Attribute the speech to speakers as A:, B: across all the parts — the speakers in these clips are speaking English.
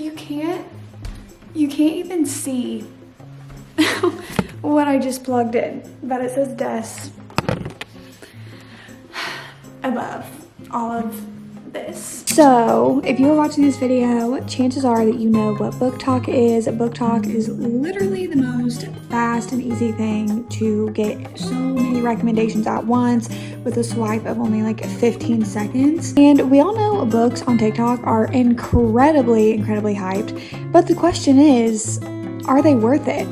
A: You can't even see what I just plugged in, but it says des above all of this. So if you're watching this video, chances are that you know what book talk is. Book talk is literally the most fast and easy thing to get so many recommendations at once with a swipe of only like 15 seconds. And we all know books on TikTok are incredibly hyped, but the question is, are they worth it?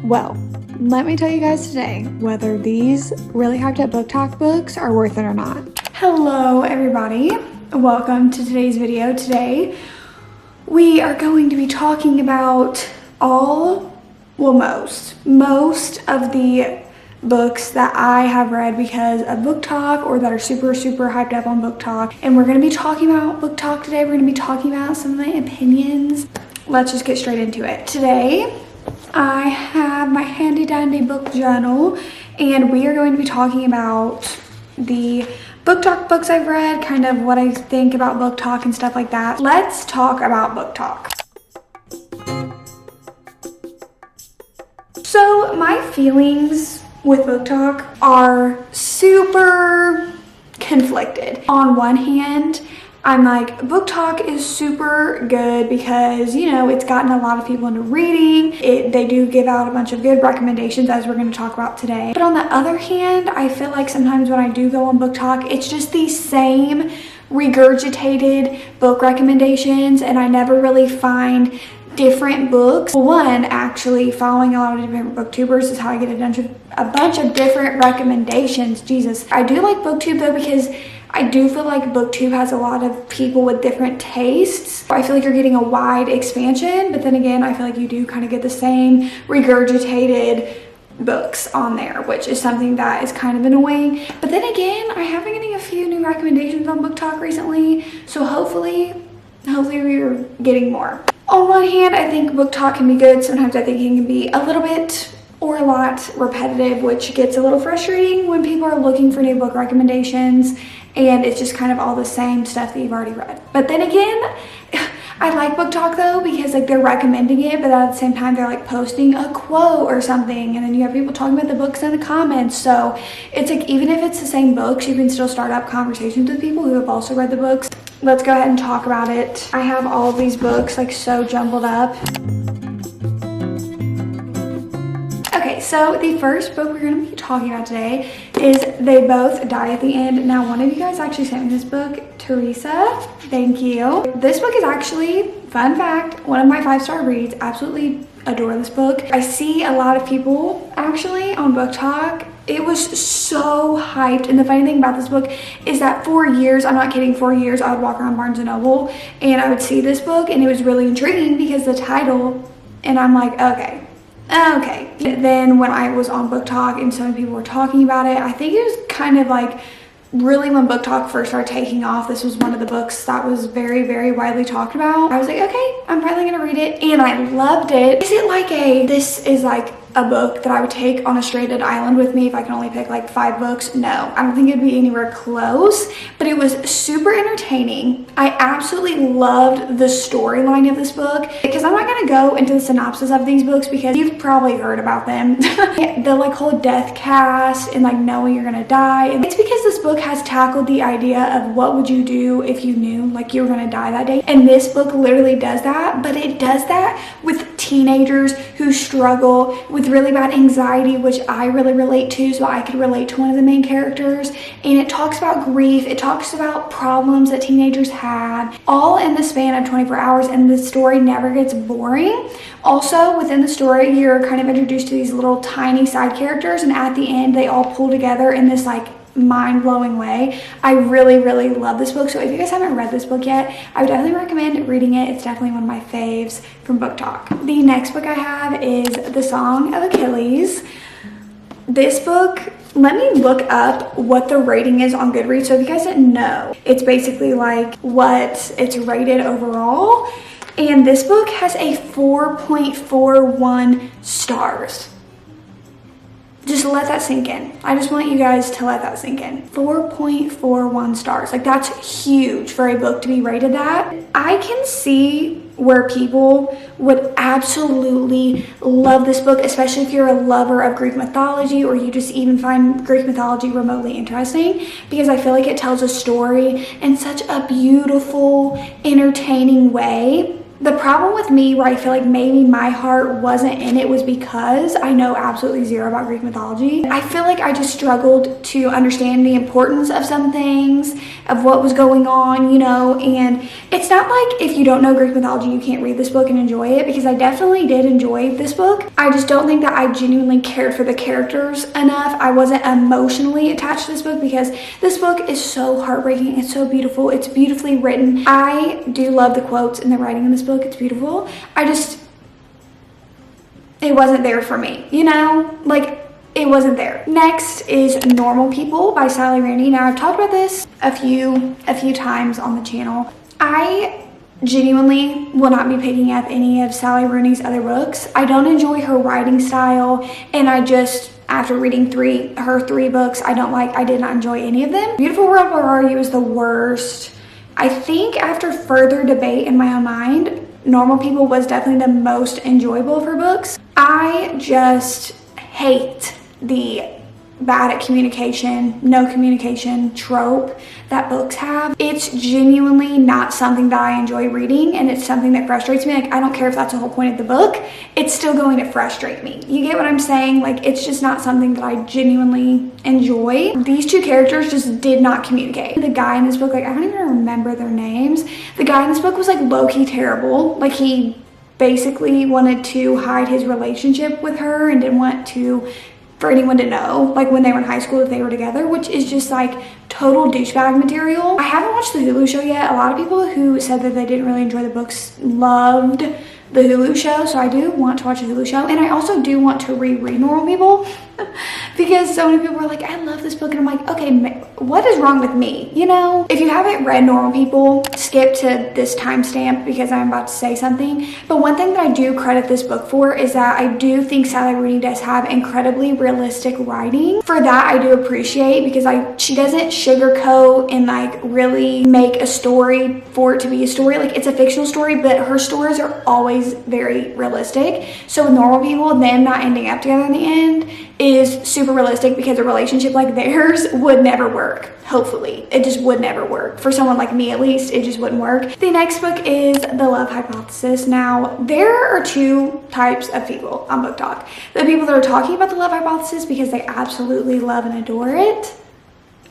A: Well, let me tell you guys today whether these really hyped up book talk books are worth it or not. Hello everybody, welcome to today's video. Today we are going to be talking about most of the books that I have read because of book talk or that are super hyped up on book talk. And we're going to be talking about book talk today. We're going to be talking about some of my opinions. Let's just get straight into it. Today I have my handy dandy book journal and we are going to be talking about the book talk books I've read, kind of what I think about book talk and stuff like that. Let's talk about book talk. So my feelings with book talk are super conflicted. On one hand, I'm like, book talk is super good because, you know, it's gotten a lot of people into reading. They do give out a bunch of good recommendations, as we're going to talk about today. But on the other hand, I feel like sometimes when I do go on book talk, it's just the same regurgitated book recommendations, and I never really find different books. One, actually following a lot of different booktubers is how I get a bunch of different recommendations. Jesus, I do like booktube though, because I do feel like booktube has a lot of people with different tastes. I feel like you're getting a wide expansion, but then again, I feel like you do kind of get the same regurgitated books on there, which is something that is kind of annoying. But then again, I have been getting a few new recommendations on book talk recently, so hopefully we're getting more. On one hand, I think book talk can be good. Sometimes I think it can be a little bit or a lot repetitive, which gets a little frustrating when people are looking for new book recommendations and it's just kind of all the same stuff that you've already read. But then again, I like book talk though, because like they're recommending it, but at the same time they're like posting a quote or something, and then you have people talking about the books in the comments. So it's like, even if it's the same books, you can still start up conversations with people who have also read the books. Let's go ahead and talk about it. I have all of these books like so jumbled up. Okay, so the first book we're going to be talking about today is They Both Die at the End. Now, one of you guys actually sent me this book, Teresa. Thank you. This book is actually, fun fact, one of my 5-star reads. Absolutely adore this book. I see a lot of people actually on book talk. It was so hyped, and the funny thing about this book is that for years, I'm not kidding, for years I would walk around Barnes & Noble and I would see this book and it was really intriguing because the title, and I'm like, okay. Then when I was on book talk and so many people were talking about it, I think it was kind of like really when book talk first started taking off, this was one of the books that was very widely talked about. I was like, okay, I'm finally gonna read it, and I loved it. Is it like this is like a book that I would take on a stranded island with me if I could only pick like 5 books? No, I don't think it'd be anywhere close, but it was super entertaining. I absolutely loved the storyline of this book, because I'm not gonna go into the synopsis of these books because you've probably heard about them. The like whole death cast and like knowing you're gonna die. And it's because this book has tackled the idea of what would you do if you knew like you were gonna die that day. And this book literally does that, but it does that with teenagers who struggle with really bad anxiety, which I really relate to, so I could relate to one of the main characters. And it talks about grief, it talks about problems that teenagers had, all in the span of 24 hours, and the story never gets boring. Also, within the story, you're kind of introduced to these little tiny side characters, and at the end, they all pull together in this like mind-blowing way. I really love this book. So if you guys haven't read this book yet, I would definitely recommend reading it. It's definitely one of my faves from book talk. The next book I have is The Song of Achilles. This book, let me look up what the rating is on Goodreads. So if you guys didn't know, it's basically like what it's rated overall. And this book has a 4.41 stars. just let that sink in. I just want you guys to let that sink in. 4.41 stars. Like, that's huge for a book to be rated that. I can see where people would absolutely love this book, especially if you're a lover of Greek mythology, or you just even find Greek mythology remotely interesting, because I feel like it tells a story in such a beautiful, entertaining way. The problem with me, where I feel like maybe my heart wasn't in it, was because I know absolutely zero about Greek mythology. I feel like I just struggled to understand the importance of some things, of what was going on, you know, and it's not like if you don't know Greek mythology, you can't read this book and enjoy it, because I definitely did enjoy this book. I just don't think that I genuinely cared for the characters enough. I wasn't emotionally attached to this book, because this book is so heartbreaking. It's so beautiful. It's beautifully written. I do love the quotes and the writing in this book. It's beautiful. It wasn't there for me, you know, like it wasn't there. Next is Normal People by Sally Rooney. Now, I've talked about this a few times on the channel. I genuinely will not be picking up any of Sally Rooney's other books. I don't enjoy her writing style, and I just, after reading her three books, I did not enjoy any of them. Beautiful World, Where Are You is the worst. I think after further debate in my own mind, Normal People was definitely the most enjoyable of her books. I just hate the bad at communication, no communication trope that books have. It's genuinely not something that I enjoy reading, and it's something that frustrates me. Like, I don't care if that's the whole point of the book, it's still going to frustrate me. You get what I'm saying? Like, it's just not something that I genuinely enjoy. These two characters just did not communicate. The guy in this book, like, I don't even remember their names. The guy in this book was like low-key terrible. Like, he basically wanted to hide his relationship with her and didn't want for anyone to know, like, when they were in high school, if they were together, which is just like total douchebag material. I haven't watched the Hulu show yet. A lot of people who said that they didn't really enjoy the books loved the Hulu show, so I do want to watch the Hulu show, and I also do want to reread Normal People because so many people were like, I love this book, and I'm like, okay, what is wrong with me, you know? If you haven't read Normal People, skip to this timestamp because I'm about to say something. But one thing that I do credit this book for is that I do think Sally Rooney does have incredibly realistic writing. For that, I do appreciate, because she doesn't sugarcoat and like really make a story for it to be a story. Like, it's a fictional story, but her stories are always very realistic. So with Normal People, them not ending up together in the end is super realistic, because a relationship like theirs would never work. Hopefully, it just would never work. For someone like me, at least, it just wouldn't work. The next book is The Love Hypothesis. Now, there are two types of people on Book Talk. The people that are talking about The Love Hypothesis because they absolutely love and adore it,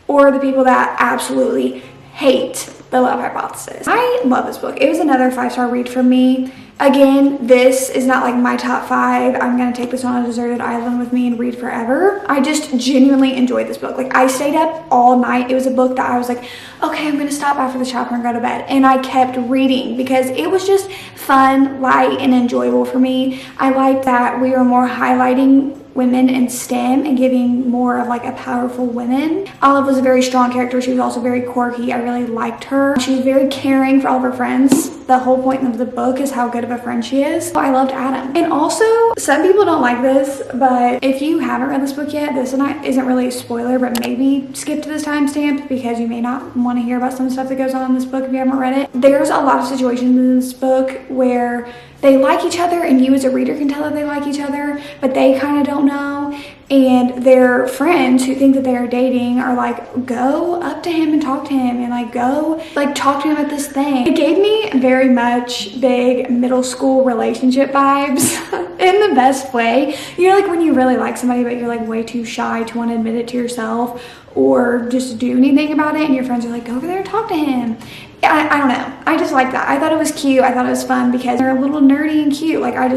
A: or the people that absolutely hate The Love Hypothesis. I love this book. It was another 5-star read for me. Again, this is not like my top 5. I'm gonna take this on a deserted island with me and read forever. I just genuinely enjoyed this book. Like, I stayed up all night. It was a book that I was like, okay, I'm gonna stop after the chapter and go to bed. And I kept reading because it was just fun, light, and enjoyable for me. I liked that we were more highlighting women in STEM and giving more of like a powerful woman. Olive was a very strong character. She was also very quirky. I really liked her. She was very caring for all of her friends. The whole point of the book is how good of a friend she is. I loved Adam. And also, some people don't like this, but if you haven't read this book yet, this isn't really a spoiler, but maybe skip to this timestamp because you may not want to hear about some stuff that goes on in this book if you haven't read it. There's a lot of situations in this book where they like each other, and you as a reader can tell that they like each other, but they kind of don't know. And their friends who think that they are dating are like, go up to him and talk to him, and like, go like talk to him about this thing. It gave me very much big middle school relationship vibes in the best way. You know, like when you really like somebody, but you're like way too shy to want to admit it to yourself or just do anything about it, and your friends are like, go over there and talk to him. I don't know. I just like that. I thought it was cute. I thought it was fun because they're a little nerdy and cute. Like, I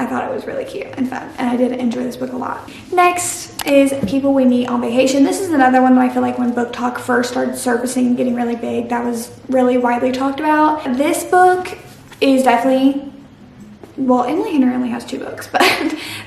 A: thought it was really cute and fun, and I did enjoy this book a lot. Next is People We Meet on Vacation. This is another one that I feel like when Book Talk first started surfacing and getting really big, that was really widely talked about. This book is definitely well, Emily Henry only has 2 books, but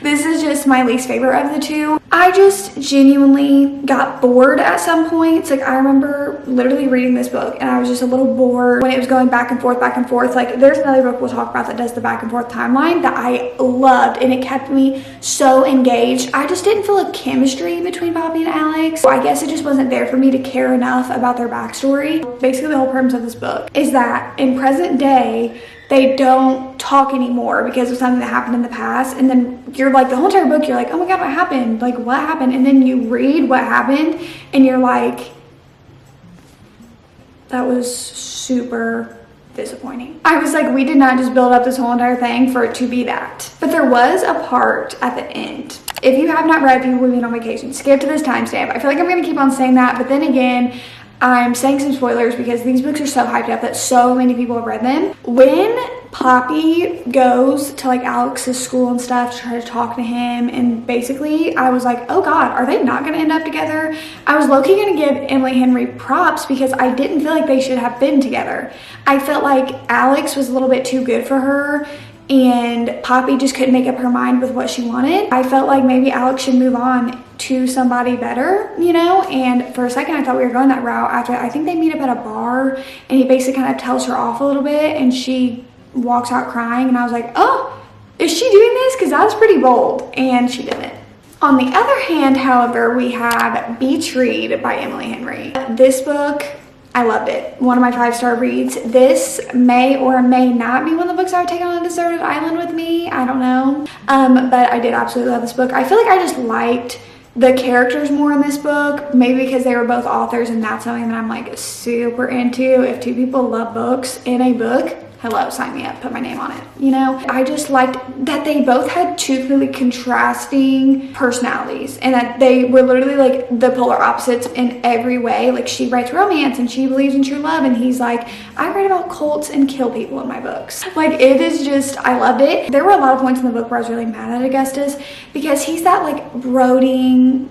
A: this is just my least favorite of the 2. I just genuinely got bored at some points. Like, I remember literally reading this book and I was just a little bored when it was going back and forth, back and forth. Like, there's another book we'll talk about that does the back and forth timeline that I loved, and it kept me so engaged. I just didn't feel a chemistry between Poppy and Alex. So I guess it just wasn't there for me to care enough about their backstory. Basically, the whole premise of this book is that in present day, they don't talk anymore because of something that happened in the past. And then you're like, the whole entire book, you're like, oh my God, what happened? Like, what happened? And then you read what happened and you're like, that was super disappointing. I was like, we did not just build up this whole entire thing for it to be that. But there was a part at the end. If you have not read People Moving on Vacation, skip to this timestamp. I feel like I'm going to keep on saying that, but then again, I'm saying some spoilers because these books are so hyped up that so many people have read them. When Poppy goes to like Alex's school and stuff to try to talk to him, and basically I was like, oh God, are they not going to end up together? I was low-key going to give Emily Henry props because I didn't feel like they should have been together. I felt like Alex was a little bit too good for her, and Poppy just couldn't make up her mind with what she wanted. I felt like maybe Alex should move on to somebody better, you know? And for a second, I thought we were going that route. After, I think they meet up at a bar, and he basically kind of tells her off a little bit, and she walks out crying, and I was like, oh, is she doing this? Because that was pretty bold, and she didn't. On the other hand, however, we have Beach Read by Emily Henry. This book, I loved it. One of my 5-star reads. This may or may not be one of the books I would take on a deserted island with me. I don't know. But I did absolutely love this book. I feel like I just liked the characters more in this book, maybe because they were both authors, and that's something that I'm like super into. If 2 people love books in a book, hello, sign me up, put my name on it, you know? I just liked that they both had 2 really contrasting personalities, and that they were literally like the polar opposites in every way. Like, she writes romance and she believes in true love, and he's like, I write about cults and kill people in my books. Like, it is just, I loved it. There were a lot of points in the book where I was really mad at Augustus because he's that like brooding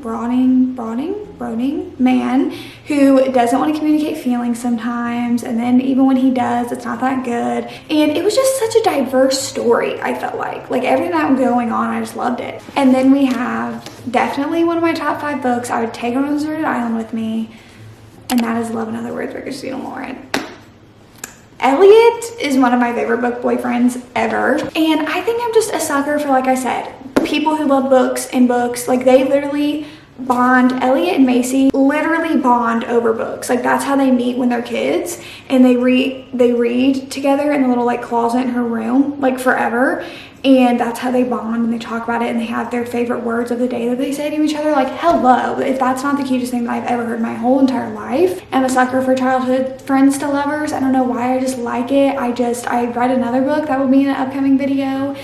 A: man who doesn't want to communicate feelings sometimes, and then even when he does, it's not that good. And it was just such a diverse story. I felt like everything that was going on, I just loved it. And then we have definitely one of my top 5 books I would take on a deserted island with me, and that is Love in Other Words by Christina Lauren. Elliot is one of my favorite book boyfriends ever, and I think I'm just a sucker for, like I said, people who love books and books. Like, they literally bond. Elliot and Macy literally bond over books. Like, that's how they meet when they're kids, and they read together in the little like closet in her room like forever, and that's how they bond, and they talk about it, and they have their favorite words of the day that they say to each other. Like, hello, if that's not the cutest thing that I've ever heard my whole entire life. I'm a sucker for childhood friends to lovers. I don't know why, I just like it. I read another book that will be in an upcoming video,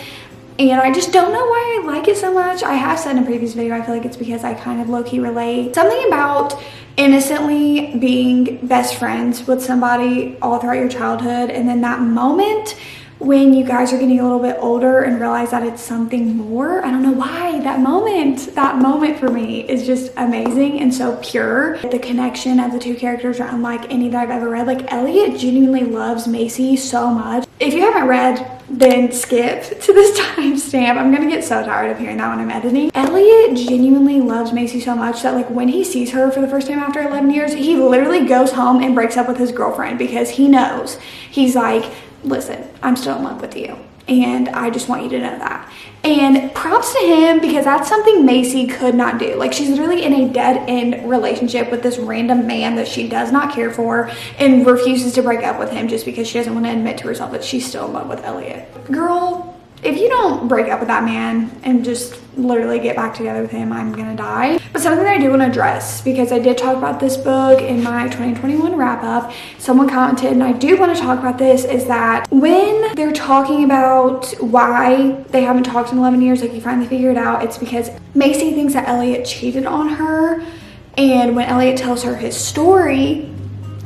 A: and I just don't know why I like it so much. I have said in a previous video, I feel like it's because I kind of low-key relate. Something about innocently being best friends with somebody all throughout your childhood, and then that moment when you guys are getting a little bit older and realize that it's something more. I don't know why. That moment for me is just amazing and so pure. The connection of the 2 characters are unlike any that I've ever read. Like, Elliot genuinely loves Macy so much. If you haven't read, then skip to this timestamp. I'm gonna get so tired of hearing that when I'm editing. Elliot genuinely loves Macy so much that, like, when he sees her for the first time after 11 years, he literally goes home and breaks up with his girlfriend because he knows. He's like, listen, I'm still in love with you, and I just want you to know that. And props to him, because that's something Macy could not do. Like, she's literally in a dead-end relationship with this random man that she does not care for, and refuses to break up with him just because she doesn't want to admit to herself that she's still in love with Elliot. Girl, if you don't break up with that man and just literally get back together with him, I'm gonna die. But something that I do want to address, because I did talk about this book in my 2021 wrap-up, someone commented, and I do want to talk about this, is that when they're talking about why they haven't talked in 11 years, like, you finally figure it out, it's because Macy thinks that Elliot cheated on her, and when Elliot tells her his story,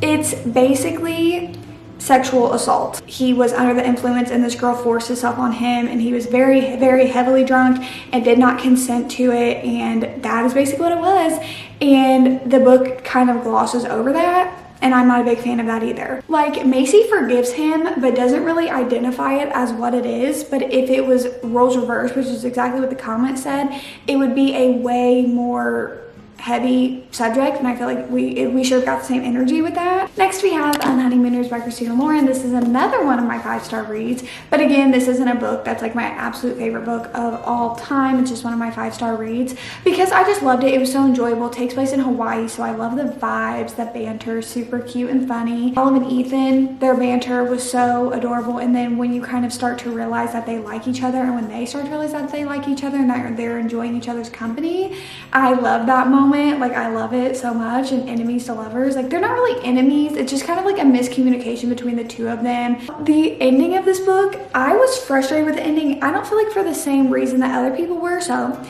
A: it's basically sexual assault. He was under the influence, and this girl forced herself on him, and he was very, very heavily drunk and did not consent to it, and that is basically what it was. And the book kind of glosses over that and I'm not a big fan of that either. Like, Macy forgives him but doesn't really identify it as what it is, but if it was roles reversed, which is exactly what the comment said, it would be a way more heavy subject, and I feel like we should have got the same energy with that. Next we have Honeymooners by Christina Lauren. This is another one of my 5-star reads, but again, this isn't a book that's like my absolute favorite book of all time. It's just one of my 5-star reads because I just loved it. It was so enjoyable. It takes place in Hawaii, so I love the vibes, the banter, super cute and funny. Olive and Ethan, their banter was so adorable, and then when you kind of start to realize that they like each other, and when they start to realize that they like each other and that they're enjoying each other's company, I love that moment. Like, I love it so much. And enemies to lovers, like, they're not really enemies, it's just kind of like a miscommunication between the two of them. The ending of this book, I was frustrated with the ending. I don't feel like for the same reason that other people were, so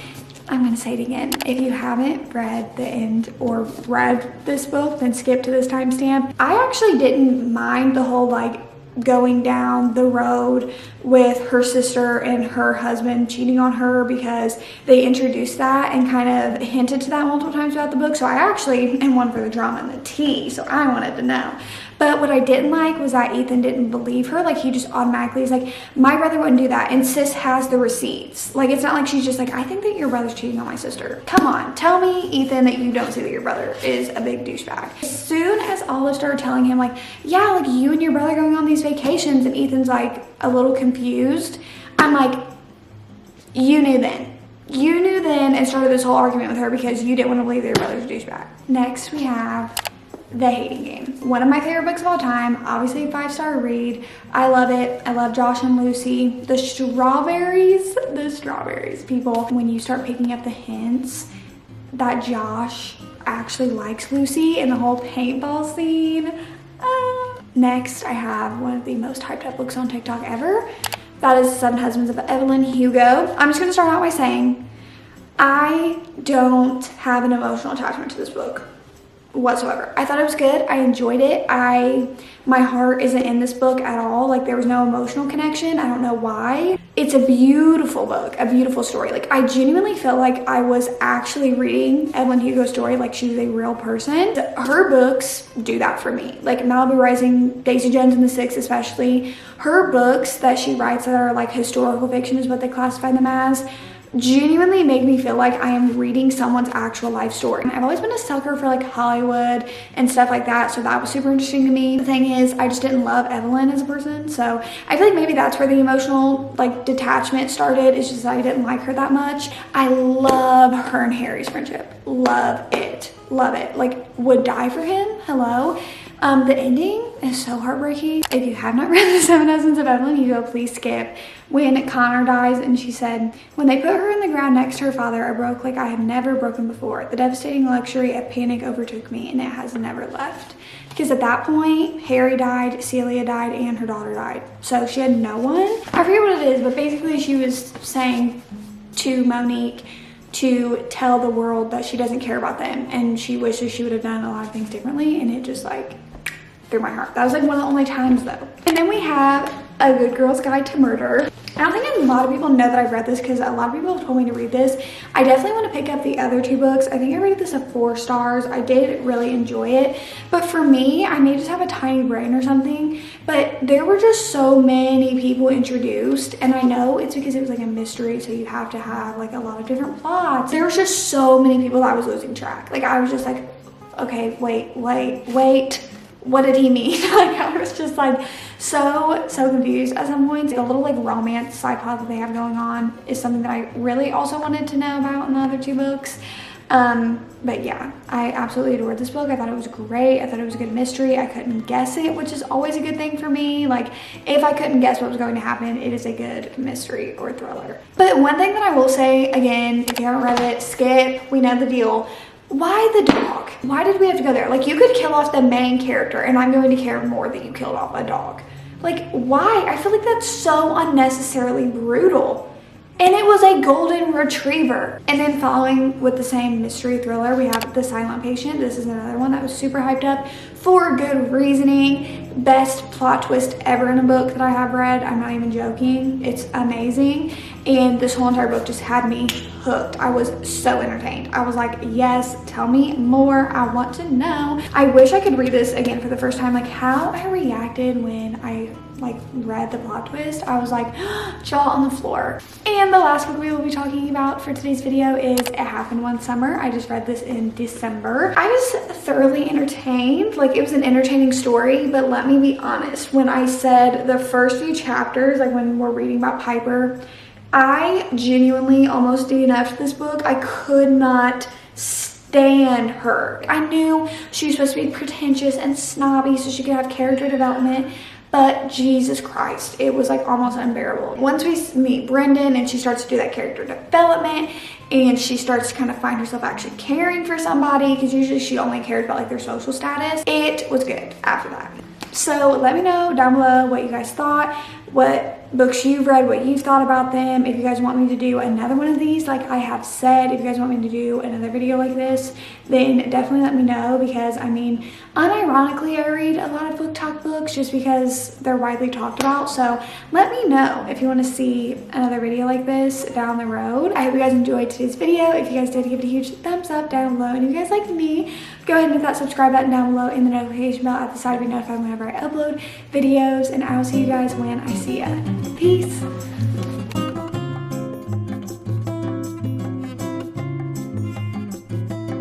A: I'm gonna say it again. If you haven't read the end or read this book, then skip to this timestamp. I actually didn't mind the whole like going down the road with her sister and her husband cheating on her, because they introduced that and kind of hinted to that multiple times throughout the book. So I actually am one for the drama and the tea, so I wanted to know. But what I didn't like was that Ethan didn't believe her. Like, he just automatically is like, my brother wouldn't do that, and sis has the receipts. Like, it's not like she's just like, I think that your brother's cheating on my sister. Come on, tell me, Ethan, that you don't see that your brother is a big douchebag. As soon as Olive started telling him like, yeah, like you and your brother going on these vacations, and Ethan's like a little confused, I'm like, you knew then. You knew then, and started this whole argument with her because you didn't want to believe that your brother's a douchebag. Next we have The Hating Game. One of my favorite books of all time, obviously a 5-star read. I love it. I love Josh and Lucy. The strawberries, people. When you start picking up the hints that Josh actually likes Lucy and the whole paintball scene. Next, I have one of the most hyped up books on TikTok ever. That is 7 Husbands of Evelyn Hugo. I'm just gonna start out by saying, I don't have an emotional attachment to this book whatsoever. I thought it was good. I enjoyed it. My heart isn't in this book at all. Like, there was no emotional connection. I don't know why. It's a beautiful book, a beautiful story. Like, I genuinely felt like I was actually reading Evelyn Hugo's story like she was a real person. Her books do that for me. Like Malibu Rising, Daisy Jones and the Six especially. Her books that she writes that are like historical fiction is what they classify them as, genuinely make me feel like I am reading someone's actual life story. I've always been a sucker for like Hollywood and stuff like that, so that was super interesting to me. The thing is, I just didn't love Evelyn as a person, so I feel like maybe that's where the emotional like detachment started. It's just that I didn't like her that much. I love her and Harry's friendship. Love it. Love it. Like, would die for him. Hello. The ending is so heartbreaking. If you have not read The 7 Husbands of Evelyn Hugo, please skip. When Connor dies and she said, when they put her in the ground next to her father, I broke like I have never broken before. The devastating luxury of panic overtook me, and it has never left. Because at that point, Harry died, Celia died, and her daughter died. So she had no one. I forget what it is, but basically she was saying to Monique to tell the world that she doesn't care about them, and she wishes she would have done a lot of things differently, and it just like through my heart. That was like one of the only times though. And then we have A Good Girl's Guide to Murder. I don't think a lot of people know that I've read this because a lot of people have told me to read this. I definitely want to pick up the other 2 books. I think I rated this a 4 stars. I did really enjoy it. But for me, I may just have a tiny brain or something, but there were just so many people introduced. And I know it's because it was like a mystery, so you have to have like a lot of different plots. There was just so many people that I was losing track. Like, I was just like, okay, wait. What did he mean? Like, I was just like so confused at some points. The little like romance side plot that they have going on is something that I really also wanted to know about in the other 2 books. But yeah, I absolutely adored this book. I thought it was great. I thought it was a good mystery. I couldn't guess it, which is always a good thing for me. Like, if I couldn't guess what was going to happen, it is a good mystery or thriller. But one thing that I will say, again, if you haven't read it, skip. We know the deal. Why the dog? Why did we have to go there? Like, you could kill off the main character and I'm going to care more that you killed off a dog. Like, why? I feel like that's so unnecessarily brutal. And it was a golden retriever. And then following with the same mystery thriller, we have The Silent Patient. This is another one that was super hyped up for good reasoning. Best plot twist ever in a book that I have read. I'm not even joking. It's amazing. And this whole entire book just had me hooked. I was so entertained. I was like, yes, tell me more. I want to know. I wish I could read this again for the first time. Like how I reacted when I read the plot twist. I was like jaw on the floor. And the last book we will be talking about for today's video is It Happened One Summer. I just read this in December. I was thoroughly entertained. Like it was an entertaining story, but let me be honest, when I said the first few chapters, like when we're reading about Piper, I genuinely almost DNF'd this book. I could not stand her. I knew she was supposed to be pretentious and snobby so she could have character development, but Jesus Christ, it was like almost unbearable. Once we meet Brendan and she starts to do that character development and she starts to kind of find herself actually caring for somebody, because usually she only cared about like their social status, it was good after that. So let me know down below what you guys thought, what books you've read, what you've thought about them. If you guys want me to do another one of these, like I have said, if you guys want me to do another video like this, then definitely let me know, because I mean, unironically, I read a lot of book talk books just because they're widely talked about. So let me know if you want to see another video like this down the road. I hope you guys enjoyed today's video. If you guys did, give it a huge thumbs up down below. And if you guys like me, go ahead and hit that subscribe button down below and the notification bell at the side to be notified whenever I upload videos. And I will see you guys when I see ya. Peace.